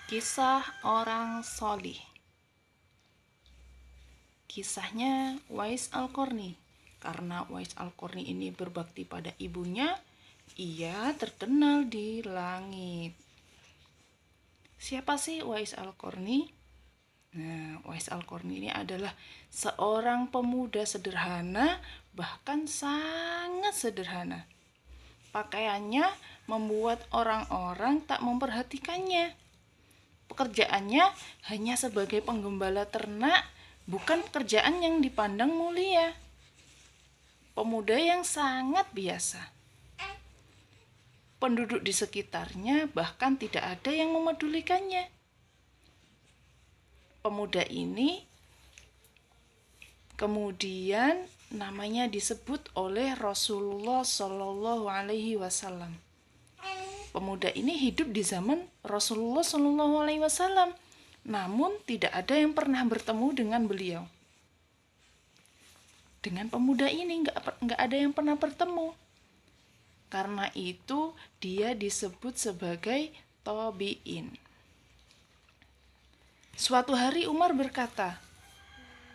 Kisah orang solih. Kisahnya Uwais Al-Qarni. Karena Uwais Al-Qarni ini berbakti pada ibunya, ia terkenal di langit. Siapa sih Uwais Al-Qarni? Nah, Uwais Al-Qarni ini adalah seorang pemuda sederhana, bahkan sangat sederhana. Pakaiannya membuat orang-orang tak memperhatikannya. Pekerjaannya hanya sebagai penggembala ternak, bukan pekerjaan yang dipandang mulia. Pemuda yang sangat biasa. Penduduk di sekitarnya bahkan tidak ada yang memedulikannya. Pemuda ini kemudian namanya disebut oleh Rasulullah Shallallahu Alaihi Wasallam. Pemuda ini hidup di zaman Rasulullah Shallallahu Alaihi Wasallam, namun tidak ada yang pernah bertemu dengan beliau. Dengan pemuda ini nggak ada yang pernah bertemu. Karena itu dia disebut sebagai tabi'in. Suatu hari Umar berkata,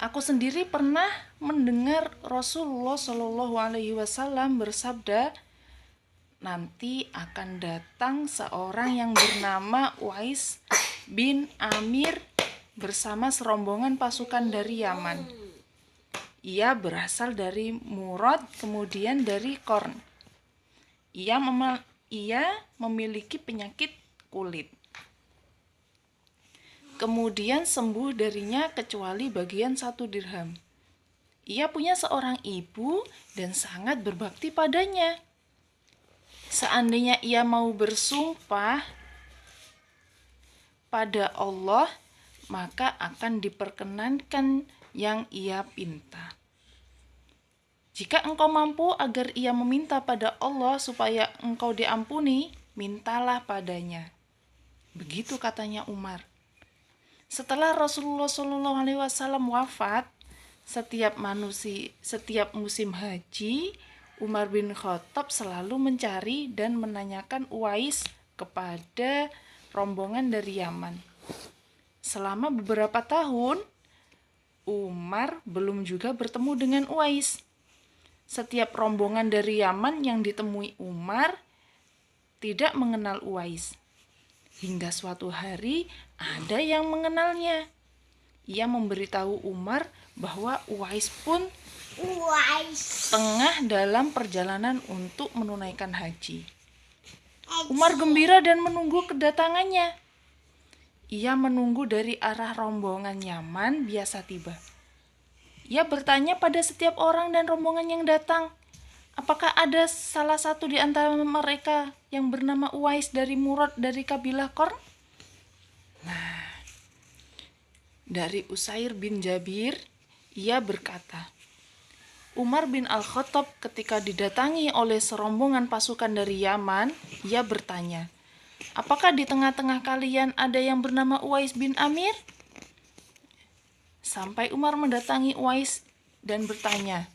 aku sendiri pernah mendengar Rasulullah Shallallahu Alaihi Wasallam bersabda, nanti akan datang seorang yang bernama Uwais bin Amir bersama serombongan pasukan dari Yaman. Ia berasal dari Murad, kemudian dari Qarn. Ia memiliki penyakit kulit. Kemudian sembuh darinya kecuali bagian 1 dirham. Ia punya seorang ibu dan sangat berbakti padanya. Seandainya ia mau bersumpah pada Allah, maka akan diperkenankan yang ia pinta. Jika engkau mampu agar ia meminta pada Allah supaya engkau diampuni, mintalah padanya. Begitu katanya Umar. Setelah Rasulullah SAW wafat, setiap musim haji, Umar bin Khattab selalu mencari dan menanyakan Uwais kepada rombongan dari Yaman. Selama beberapa tahun, Umar belum juga bertemu dengan Uwais. Setiap rombongan dari Yaman yang ditemui Umar tidak mengenal Uwais. Hingga suatu hari ada yang mengenalnya. Ia memberitahu Umar bahwa Uwais pun tengah dalam perjalanan untuk menunaikan haji. Umar gembira dan menunggu kedatangannya. Ia menunggu dari arah rombongan Yaman biasa tiba. Ia bertanya pada setiap orang dan rombongan yang datang, apakah ada salah satu di antara mereka yang bernama Uwais dari Murad dari kabilah Qarn? Nah, dari Usair bin Jabir, ia berkata, Umar bin Al-Khattab ketika didatangi oleh serombongan pasukan dari Yaman, ia bertanya, apakah di tengah-tengah kalian ada yang bernama Uwais bin Amir? Sampai Umar mendatangi Uwais dan bertanya,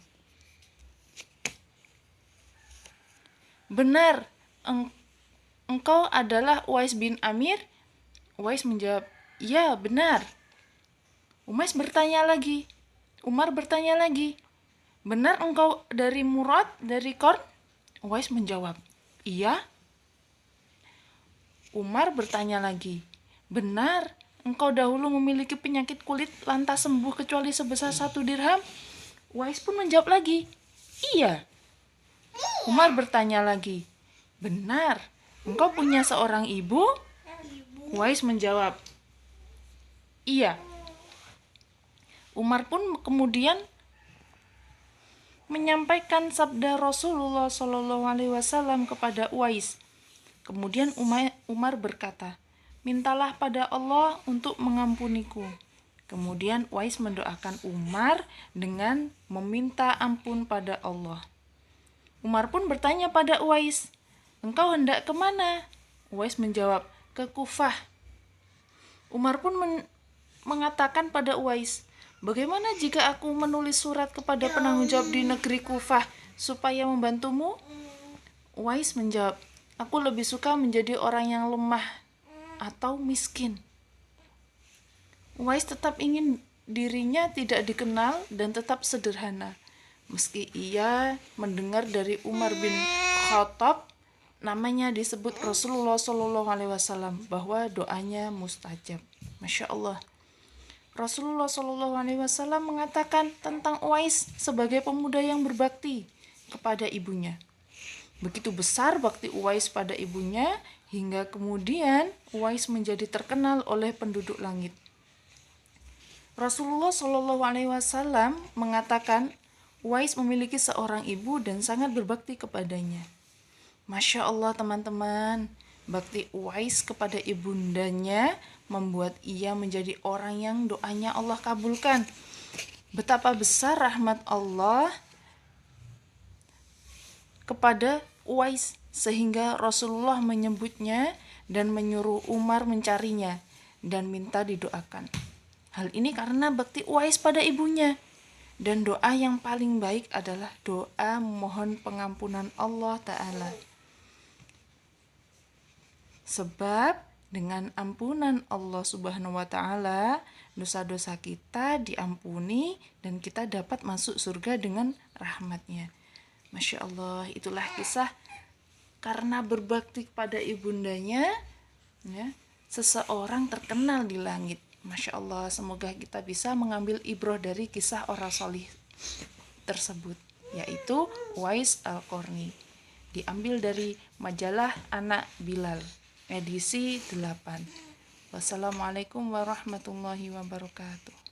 benar, engkau adalah Uwais bin Amir? Uwais menjawab, ya benar. Umar bertanya lagi, benar engkau dari Murad, dari Qarn? Uwais menjawab, iya. Umar bertanya lagi, benar engkau dahulu memiliki penyakit kulit lantas sembuh kecuali sebesar 1 dirham? Uwais pun menjawab lagi, iya. Umar bertanya lagi, benar engkau punya seorang ibu? Uwais menjawab, iya. Umar pun kemudian menyampaikan sabda Rasulullah SAW kepada Uwais. Kemudian Umar berkata, mintalah pada Allah untuk mengampuniku. Kemudian Uwais mendoakan Umar dengan meminta ampun pada Allah. Umar pun bertanya pada Uwais, engkau hendak kemana? Uwais menjawab, ke Kufah. Umar pun mengatakan pada Uwais, bagaimana jika aku menulis surat kepada penanggung jawab di negeri Kufah supaya membantumu? Uwais menjawab, aku lebih suka menjadi orang yang lemah atau miskin. Uwais tetap ingin dirinya tidak dikenal dan tetap sederhana. Meski ia mendengar dari Umar bin Khattab, namanya disebut Rasulullah SAW, bahwa doanya mustajab. Masya Allah. Rasulullah SAW mengatakan tentang Uwais sebagai pemuda yang berbakti kepada ibunya. Begitu besar bakti Uwais pada ibunya, hingga kemudian Uwais menjadi terkenal oleh penduduk langit. Rasulullah SAW mengatakan Uwais memiliki seorang ibu dan sangat berbakti kepadanya. Masya Allah teman-teman, bakti Uwais kepada ibundanya membuat ia menjadi orang yang doanya Allah kabulkan. Betapa besar rahmat Allah kepada Uwais sehingga Rasulullah menyebutnya dan menyuruh Umar mencarinya dan minta didoakan. Hal ini karena bakti Uwais pada ibunya. Dan doa yang paling baik adalah doa mohon pengampunan Allah Ta'ala. Sebab dengan ampunan Allah Subhanahu wa Ta'ala, dosa-dosa kita diampuni dan kita dapat masuk surga dengan rahmatnya. Masya Allah, itulah kisah karena berbakti kepada ibundanya, ya, seseorang terkenal di langit. Masya Allah, semoga kita bisa mengambil ibroh dari kisah orang solih tersebut, yaitu Uwais Al-Qarni. Diambil dari majalah Anak Bilal, edisi 8. Wassalamualaikum warahmatullahi wabarakatuh.